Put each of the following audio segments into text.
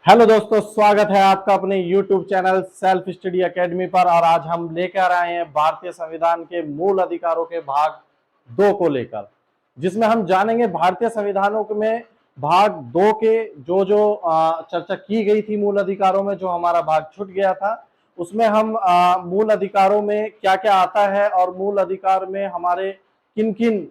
Hello दोस्तों, स्वागत है आपका अपने YouTube channel self study academy पर। और आज हम लेकर आए हैं भारतीय संविधान के मूल अधिकारों के भाग 2 को लेकर, जिसमें हम जानेंगे भारतीय संविधानों में भाग 2 के जो जो चर्चा की गई थी मूल अधिकारों में, जो हमारा भाग छूट गया था उसमें हम मूल अधिकारों में क्या क्या आता है और मूल अधिकार में हमारे किन किन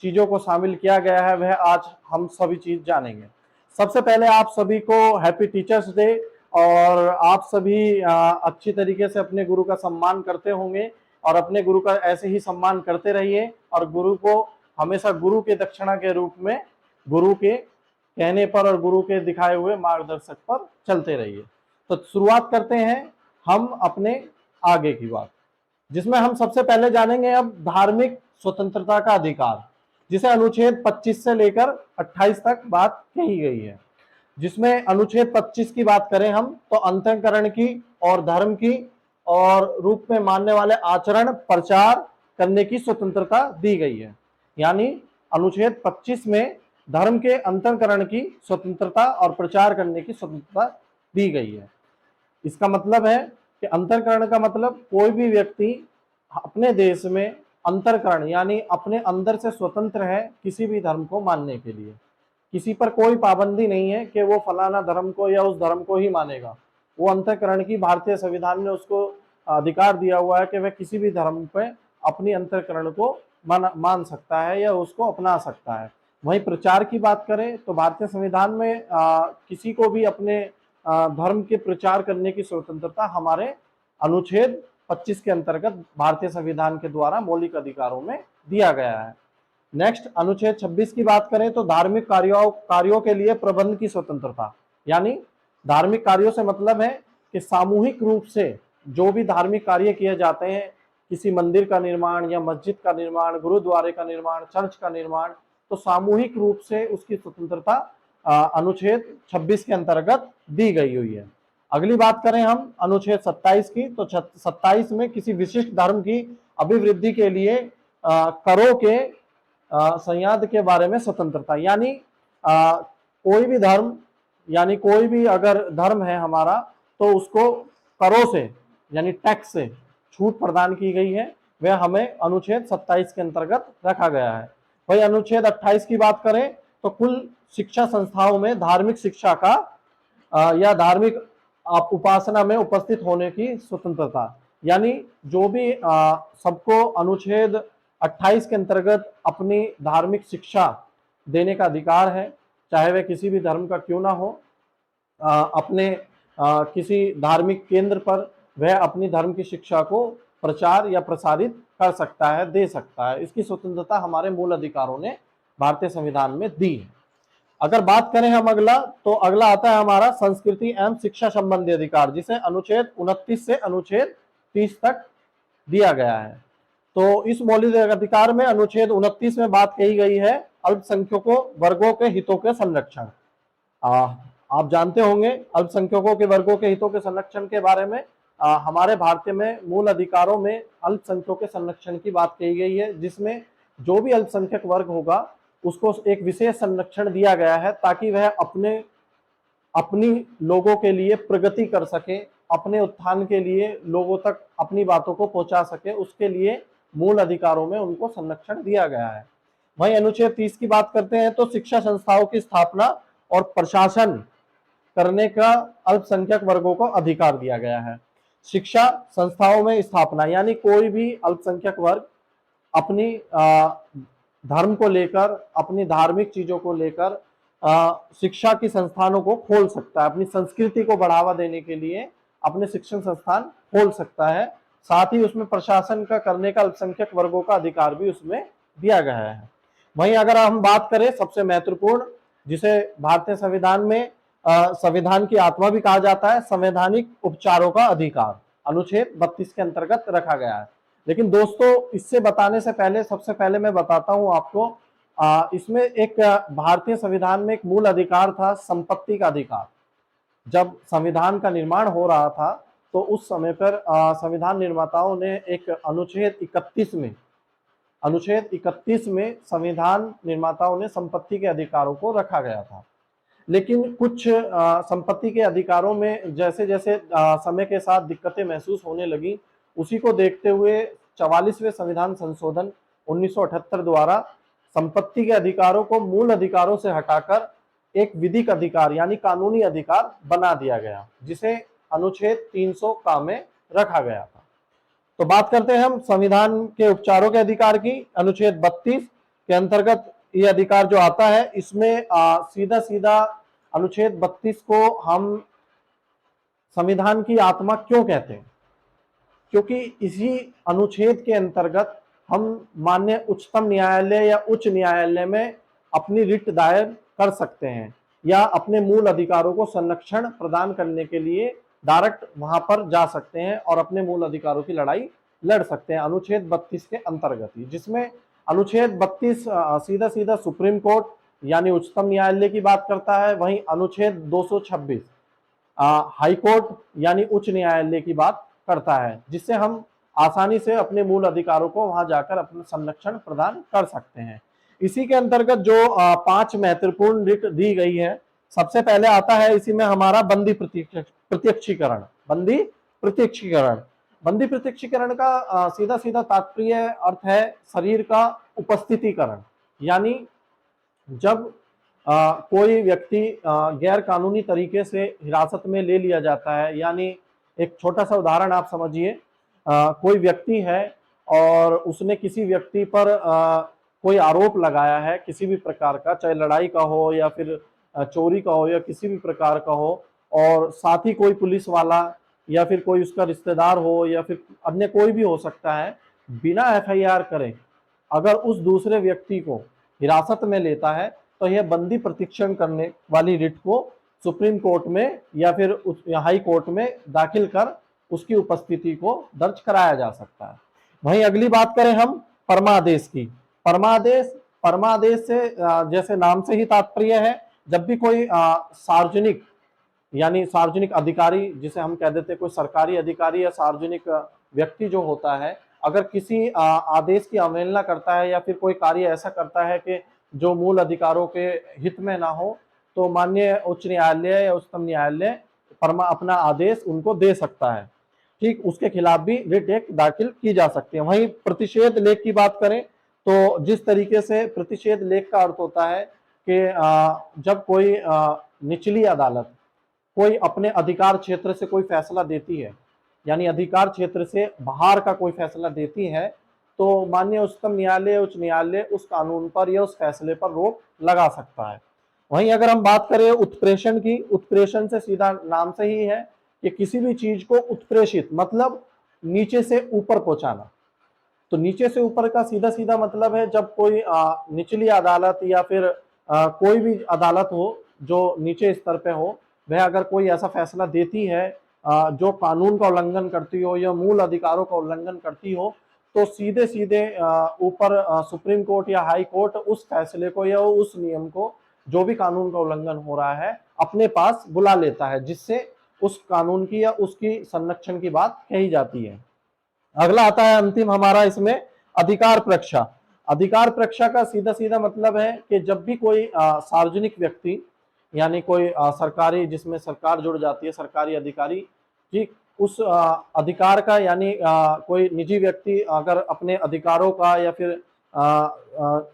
चीजों को शामिल किया गया है, वह आज हम सभी चीज जानेंगे। सबसे पहले आप सभी को हैप्पी टीचर्स डे। और आप सभी अच्छी तरीके से अपने गुरु का सम्मान करते होंगे और अपने गुरु का ऐसे ही सम्मान करते रहिए और गुरु को हमेशा गुरु के दक्षिणा के रूप में गुरु के कहने पर और गुरु के दिखाए हुए मार्गदर्शक पर चलते रहिए। तो शुरुआत करते हैं हम अपने आगे की बात, जिसमें हम सबसे पहले जानेंगे अब धार्मिक स्वतंत्रता का अधिकार, जिसे अनुच्छेद 25 से लेकर 28 तक बात कही गई है। जिसमें अनुच्छेद 25 की बात करें हम तो अंतःकरण की और धर्म की और रूप में मानने वाले आचरण प्रचार करने की स्वतंत्रता दी गई है। यानी अनुच्छेद 25 में धर्म के अंतःकरण की स्वतंत्रता और प्रचार करने की स्वतंत्रता दी गई है। इसका मतलब है कि अंतःकरण का मतलब कोई भी व्यक्ति अपने देश में अंतःकरण यानी अपने अंदर से स्वतंत्र है किसी भी धर्म को मानने के लिए। किसी पर कोई पाबंदी नहीं है कि वो फलाना धर्म को या उस धर्म को ही मानेगा। वो अंतःकरण की भारतीय संविधान ने उसको अधिकार दिया हुआ है कि वह किसी भी धर्म पे अपनी अंतःकरण को मान सकता है या उसको अपना सकता है। वहीं प्रचार की बात करें तो भारतीय संविधान में किसी को भी अपने धर्म के प्रचार करने की स्वतंत्रता हमारे अनुच्छेद 25 के अंतर्गत भारतीय संविधान के द्वारा मौलिक अधिकारों में दिया गया है। नेक्स्ट अनुच्छेद 26 की बात करें तो धार्मिक कार्यों के लिए प्रबंध की स्वतंत्रता। यानी धार्मिक कार्यों से मतलब है कि सामूहिक रूप से जो भी धार्मिक कार्य किए जाते हैं, किसी मंदिर का निर्माण या मस्जिद का निर्माण, गुरुद्वारे का निर्माण, चर्च का निर्माण, तो सामूहिक रूप से उसकी स्वतंत्रता अनुच्छेद 26 के अंतर्गत दी गई हुई है। अगली बात करें हम अनुच्छेद 27 की तो 27 में किसी विशिष्ट धर्म की अभिवृद्धि के लिए करों के संयाद के बारे में स्वतंत्रता। यानी कोई भी धर्म यानी कोई भी अगर धर्म है हमारा तो उसको करों से यानी टैक्स से छूट प्रदान की गई है, वह हमें अनुच्छेद 27 के अंतर्गत रखा गया है। वही अनुच्छेद 28 की बात करें तो कुल शिक्षा संस्थाओं में धार्मिक शिक्षा का या धार्मिक उपासना में उपस्थित होने की स्वतंत्रता। यानी जो भी सबको अनुच्छेद 28 के अंतर्गत अपनी धार्मिक शिक्षा देने का अधिकार है, चाहे वह किसी भी धर्म का क्यों ना हो। अपने किसी धार्मिक केंद्र पर वह अपनी धर्म की शिक्षा को प्रचार या प्रसारित कर सकता है, दे सकता है। इसकी स्वतंत्रता हमारे मूल अधिकारों ने भारतीय संविधान में दी है। अगर बात करें हम अगला तो अगला आता है हमारा संस्कृति एवं शिक्षा संबंधी अधिकार, जिसे अनुच्छेद 29 से अनुच्छेद 30 तक दिया गया है। तो इस मौलिक अधिकार में अनुच्छेद 29 में बात कही गई है अल्पसंख्यकों वर्गों के हितों के संरक्षण। आप जानते होंगे अल्पसंख्यकों के वर्गों के हितों के संरक्षण के बारे में। हमारे भारतीय में मूल अधिकारों में अल्पसंख्यकों के संरक्षण की बात कही गई है, जिसमें जो भी अल्पसंख्यक वर्ग होगा उसको एक विशेष संरक्षण दिया गया है ताकि वह अपनी लोगों के लिए प्रगति कर सके, अपने उत्थान के लिए लोगों तक अपनी बातों को पहुंचा सके। उसके लिए मूल अधिकारों में उनको संरक्षण दिया गया है। वहीं अनुच्छेद 30 की बात करते हैं तो शिक्षा संस्थाओं की स्थापना और प्रशासन करने का अल्पसंख्यक वर्गों को अधिकार दिया गया है। शिक्षा संस्थाओं में स्थापना यानी कोई भी अल्पसंख्यक वर्ग अपनी धर्म को लेकर, अपनी धार्मिक चीजों को लेकर शिक्षा की संस्थानों को खोल सकता है। अपनी संस्कृति को बढ़ावा देने के लिए अपने शिक्षण संस्थान खोल सकता है। साथ ही उसमें प्रशासन का करने का अल्पसंख्यक वर्गों का अधिकार भी उसमें दिया गया है। वहीं अगर हम बात करें सबसे महत्वपूर्ण, जिसे भारतीय संविधान में संविधान की आत्मा भी कहा जाता है, संवैधानिक उपचारों का अधिकार अनुच्छेद 32 के अंतर्गत रखा गया है। लेकिन दोस्तों इससे बताने से पहले सबसे पहले मैं बताता हूं आपको, इसमें एक भारतीय संविधान में एक मूल अधिकार था संपत्ति का अधिकार। जब संविधान का निर्माण हो रहा था तो उस समय पर संविधान निर्माताओं ने एक अनुच्छेद 31 में संविधान निर्माताओं ने संपत्ति के अधिकारों को रखा गया था। लेकिन कुछ संपत्ति के अधिकारों में जैसे जैसे समय के साथ दिक्कतें महसूस होने लगी, उसी को देखते हुए 44वें संविधान संशोधन 1978 द्वारा संपत्ति के अधिकारों को मूल अधिकारों से हटाकर एक विधिक अधिकार यानी कानूनी अधिकार बना दिया गया, जिसे अनुच्छेद 300 का में रखा गया था। तो बात करते हैं हम संविधान के उपचारों के अधिकार की। अनुच्छेद 32 के अंतर्गत ये अधिकार जो आता है, इसमें सीधा सीधा अनुच्छेद 32 को हम संविधान की आत्मा क्यों कहते हैं? क्योंकि इसी अनुच्छेद के अंतर्गत हम माननीय उच्चतम न्यायालय या उच्च न्यायालय में अपनी रिट दायर कर सकते हैं या अपने मूल अधिकारों को संरक्षण प्रदान करने के लिए डायरेक्ट वहां पर जा सकते हैं और अपने मूल अधिकारों की लड़ाई लड़ सकते हैं अनुच्छेद 32 के अंतर्गत ही, जिसमें अनुच्छेद 32 सीधा सीधा सुप्रीम कोर्ट यानी उच्चतम न्यायालय की बात करता है। वहीं अनुच्छेद 226 हाई कोर्ट यानी उच्च न्यायालय की बात करता है, जिससे हम आसानी से अपने मूल अधिकारों को वहां जाकर अपना संरक्षण प्रदान कर सकते हैं। इसी के अंतर्गत जो 5 महत्वपूर्ण रिट दी गई है, सबसे पहले आता है इसी में हमारा बंदी प्रत्यक्षीकरण। बंदी प्रत्यक्षीकरण, बंदी प्रत्यक्षीकरण का सीधा सीधा तात्पर्य अर्थ है शरीर का उपस्थितिकरण, यानी जब कोई व्यक्ति गैर कानूनी तरीके से हिरासत में ले लिया जाता है, यानी एक छोटा सा उदाहरण आप समझिए, कोई व्यक्ति है और उसने किसी व्यक्ति पर कोई आरोप लगाया है किसी भी प्रकार का, चाहे लड़ाई का हो या फिर चोरी का हो या किसी भी प्रकार का हो, और साथ ही कोई पुलिस वाला या फिर कोई उसका रिश्तेदार हो या फिर अन्य कोई भी हो सकता है, बिना एफआईआर करे अगर उस दूसरे व्यक्ति को हिरासत में लेता है, तो यह बंदी प्रत्यक्षीकरण करने वाली रिट को सुप्रीम कोर्ट में या फिर हाई कोर्ट में दाखिल कर उसकी उपस्थिति को दर्ज कराया जा सकता है। वहीं अगली बात करें हम परमादेश की। परमादेश से जैसे नाम से ही तात्पर्य है, जब भी कोई सार्वजनिक यानी सार्वजनिक अधिकारी, जिसे हम कह देते हैं कोई सरकारी अधिकारी या सार्वजनिक व्यक्ति जो होता है, अगर किसी आदेश की अवहेलना करता है या फिर कोई कार्य ऐसा करता है कि जो मूल अधिकारों के हित में ना हो, तो माननीय उच्च न्यायालय या उच्चतम न्यायालय अपना आदेश उनको दे सकता है। ठीक, उसके खिलाफ भी रिट एक दाखिल की जा सकती है। वहीं प्रतिषेध लेख की बात करें तो जिस तरीके से प्रतिषेध लेख का अर्थ होता है कि जब कोई निचली अदालत कोई अपने अधिकार क्षेत्र से कोई फैसला देती है, यानी अधिकार क्षेत्र से बाहर का कोई फैसला देती है, तो माननीय उच्चतम न्यायालय उच्च न्यायालय उस कानून पर या उस फैसले पर रोक लगा सकता है। वहीं अगर हम बात करें उत्प्रेषण की, उत्प्रेषण से सीधा नाम से ही है कि किसी भी चीज को उत्प्रेषित मतलब नीचे से ऊपर पहुंचाना। तो नीचे से ऊपर का सीधा सीधा मतलब है जब कोई निचली अदालत या फिर कोई भी अदालत हो जो नीचे स्तर पे हो, वह अगर कोई ऐसा फैसला देती है जो कानून का उल्लंघन करती हो या मूल अधिकारों का उल्लंघन करती हो, तो सीधे सीधे ऊपर सुप्रीम कोर्ट या हाई कोर्ट उस फैसले को या उस नियम को, जो भी कानून का उल्लंघन हो रहा है, अपने पास बुला लेता है, जिससे उस कानून की या उसकी संरक्षण की बात कही जाती है। अगला आता है अंतिम हमारा इसमें अधिकार परीक्षा। अधिकार परीक्षा का सीधा सीधा मतलब है कि जब भी कोई सार्वजनिक व्यक्ति यानी कोई सरकारी, जिसमें सरकार जुड़ जाती है, सरकारी अधिकारी, ठीक, उस अधिकार का यानी कोई निजी व्यक्ति अगर अपने अधिकारों का या फिर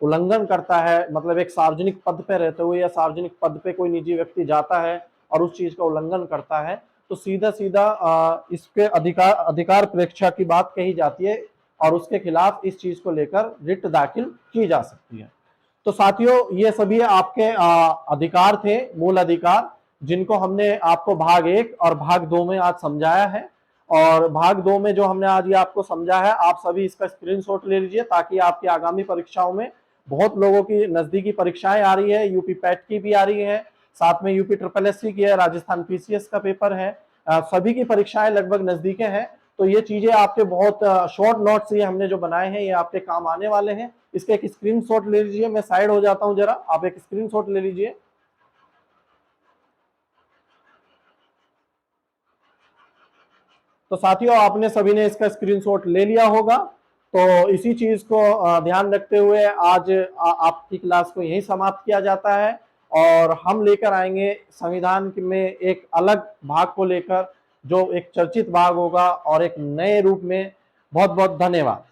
उल्लंघन करता है, मतलब एक सार्वजनिक पद पे रहते हुए या सार्वजनिक पद पे कोई निजी व्यक्ति जाता है और उस चीज का उल्लंघन करता है, तो सीधा सीधा इसके अधिकार परीक्षा की बात कही जाती है और उसके खिलाफ इस चीज को लेकर रिट दाखिल की जा सकती है। तो साथियों, ये सभी आपके अधिकार थे, मूल अधिकार, जिनको हमने आपको भाग 1 और भाग 2 में आज समझाया है। और भाग 2 में जो हमने आज ये आपको समझा है, आप सभी इसका स्क्रीनशॉट ले लीजिए, ताकि आपकी आगामी परीक्षाओं में, बहुत लोगों की नजदीकी परीक्षाएं आ रही है, यूपी पैट की भी आ रही है, साथ में यूपी SSS की है, राजस्थान PCS का पेपर है, सभी की परीक्षाएं लगभग नजदीके हैं। तो ये चीजें आपके बहुत शॉर्ट नोट्स ये हमने जो बनाए हैं, ये आपके काम आने वाले हैं। इसका एक स्क्रीनशॉट ले लीजिए। मैं साइड हो जाता हूं जरा, आप एक स्क्रीनशॉट ले लीजिए। तो साथियों, आपने सभी ने इसका स्क्रीनशॉट ले लिया होगा। तो इसी चीज को ध्यान रखते हुए आज आपकी क्लास को यही समाप्त किया जाता है। और हम लेकर आएंगे संविधान में एक अलग भाग को लेकर, जो एक चर्चित भाग होगा और एक नए रूप में। बहुत बहुत धन्यवाद।